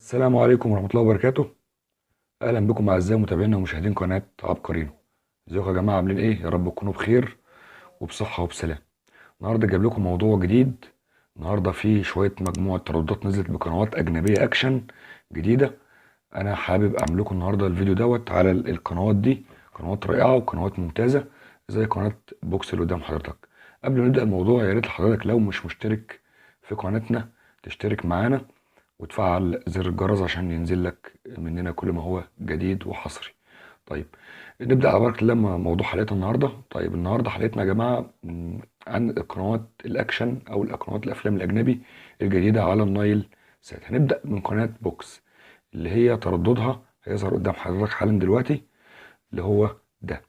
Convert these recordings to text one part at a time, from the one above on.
السلام عليكم ورحمة الله وبركاته. أهلا بكم أعزائي متابعينا ومشاهدين قناة عبقرينو. ازيكم يا جماعة، عاملين إيه؟ يا رب تكونوا بخير وبصحة وبسلام. النهاردة جايب لكم موضوع جديد. النهاردة فيه شوية مجموعة ترددات نزلت بقنوات أجنبية أكشن جديدة. أنا حابب أعمل لكم النهاردة الفيديو دوت على القنوات دي. قنوات رائعة وقنوات ممتازة زي قناة بوكس اللي قدام حضرتك. قبل ما نبدأ الموضوع، يا ريت حضرتك لو مش مشترك في قناتنا تشترك معانا وتفعل زر الجرس عشان ينزل لك مننا كل ما هو جديد وحصري. طيب، نبدأ على بركة الله مع موضوع حلقتنا النهاردة. طيب، النهاردة حلقتنا يا جماعة عن قنوات الأكشن أو القنوات الأفلام الأجنبي الجديدة على النايل سات. هنبدأ من قناة بوكس اللي هي ترددها هيظهر قدام حضرتك حالا دلوقتي، اللي هو ده،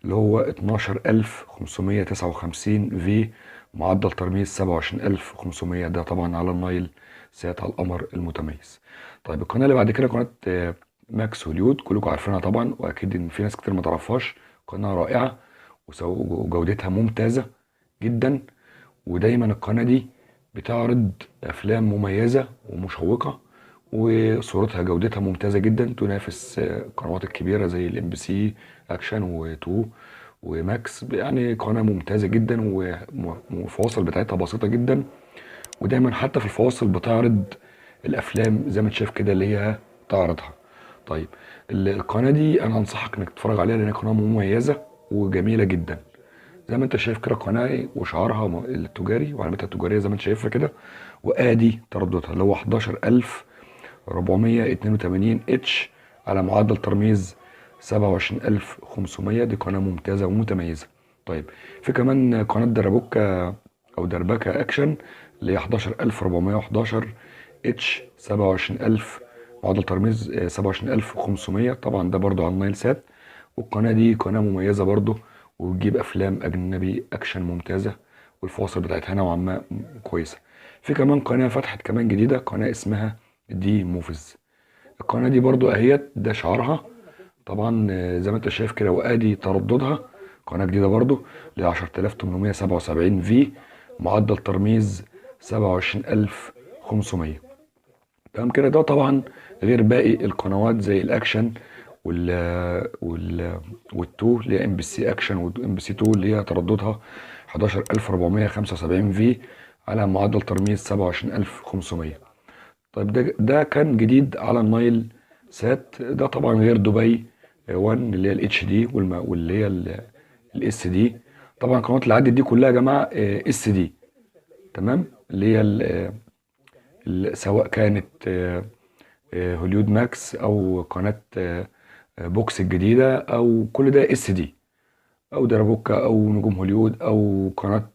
اللي هو 12559 في، معدل ترميز 27500. ده طبعا على النايل سات، على القمر المتميز. طيب، القناه اللي بعد كده قناه ماكس هوليود، كلكم عارفينها طبعا، واكيد ان في ناس كتير ما تعرفهاش. قناه رائعه وجودتها ممتازه جدا، ودايما القناه دي بتعرض افلام مميزه ومشوقه، وصورتها جودتها ممتازه جدا، تنافس القنوات الكبيره زي الام بي سي اكشن و2 وماكس. يعني قناه ممتازه جدا، والفواصل بتاعتها بسيطه جدا، ودايما حتى في الفواصل بتعرض الافلام زي ما انت شايف كده اللي هي تعرضها. طيب، القناه دي انا انصحك انك تتفرج عليها لان قناه مميزه وجميله جدا. زي ما انت شايف كده قناه وشعارها التجاري وعلامتها التجاريه زي ما انت شايفها كده، وادي ترددها اللي هو 11482 اتش على معدل ترميز 27500. دي قناه ممتازه ومتميزه. طيب، في كمان قناه دربوكا او دربكه اكشن اللي هي 11411 اتش 27000، معدل ترميز 27500. طبعا ده برضو على النايل سات، والقناه دي قناه مميزه برضو، وبتجيب افلام اجنبي اكشن ممتازه، والفواصل بتاعتها نوعا ما كويسه. في كمان قناه فتحت كمان جديده، قناه اسمها دي موفيز. القناه دي برضو اهيت، ده شعارها طبعا زي ما انت شايف كده، وادي ترددها. قناه جديده برضو ل 10877 في، معدل ترميز 27500. تمام كده. ده طبعا غير باقي القنوات زي الاكشن وال وال والتو اللي هي ام بي سي اكشن وام بي سي 2 اللي هي ترددها 11475 في على معدل ترميز 27500. طيب، ده كان جديد على النايل سات. ده طبعا غير دبي 1 اللي هي الاتش دي واللي هي الاس دي. طبعا القنوات اللي عدت دي كلها يا جماعه اس دي، تمام، اللي هي سواء كانت هوليود ماكس او قناه بوكس الجديده، او كل ده اس دي، او درابوكا او نجوم هوليود او قناه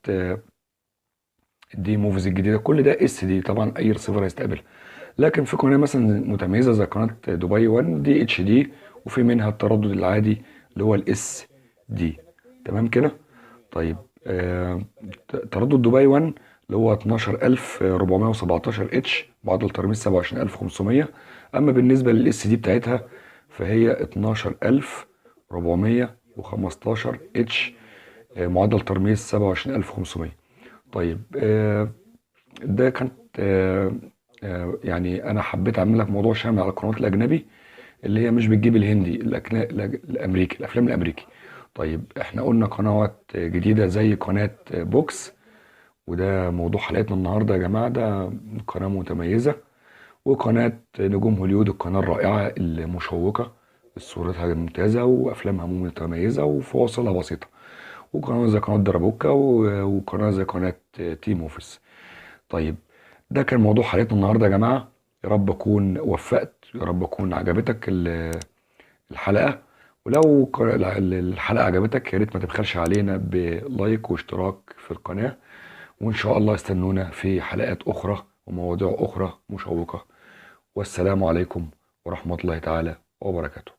دي موفيز الجديده، كل ده اس دي. طبعا اي ريسيفر هيستقبلها. لكن في قناه مثلا متميزه زي قناه دبي 1 دي اتش دي، وفي منها التردد العادي اللي هو الاس دي. تمام كده. طيب، تردد دبي 1 اللي هو 12417 اتش، معدل ترميز 27500. اما بالنسبه للاس دي بتاعتها فهي 12415 اتش، معدل ترميز 27500. طيب، ده كانت يعني انا حبيت اعمل لك موضوع شامل على القنوات الاجنبي اللي هي مش بتجيب الهندي، الامريكي، الافلام الامريكي. طيب، احنا قلنا قنوات جديده زي قناه بوكس، وده موضوع حلقتنا النهارده يا جماعه. ده قناه متميزه، وقناه نجوم هوليود القناه الرائعه المشوقه، صورتها ممتازه وافلامها متميزه وفواصلها بسيطه. وقناه زي قناه درابوكا وقناه زي قناه تيم اوفيس. طيب، ده كان موضوع حلقتنا النهارده يا جماعه. يا رب اكون وفقت، يا رب اكون عجبتك الحلقه. ولو الحلقه عجبتك يا ريت ما تبخلش علينا بلايك واشتراك في القناه. وان شاء الله استنونا في حلقات اخرى ومواضيع اخرى مشوقه. والسلام عليكم ورحمه الله تعالى وبركاته.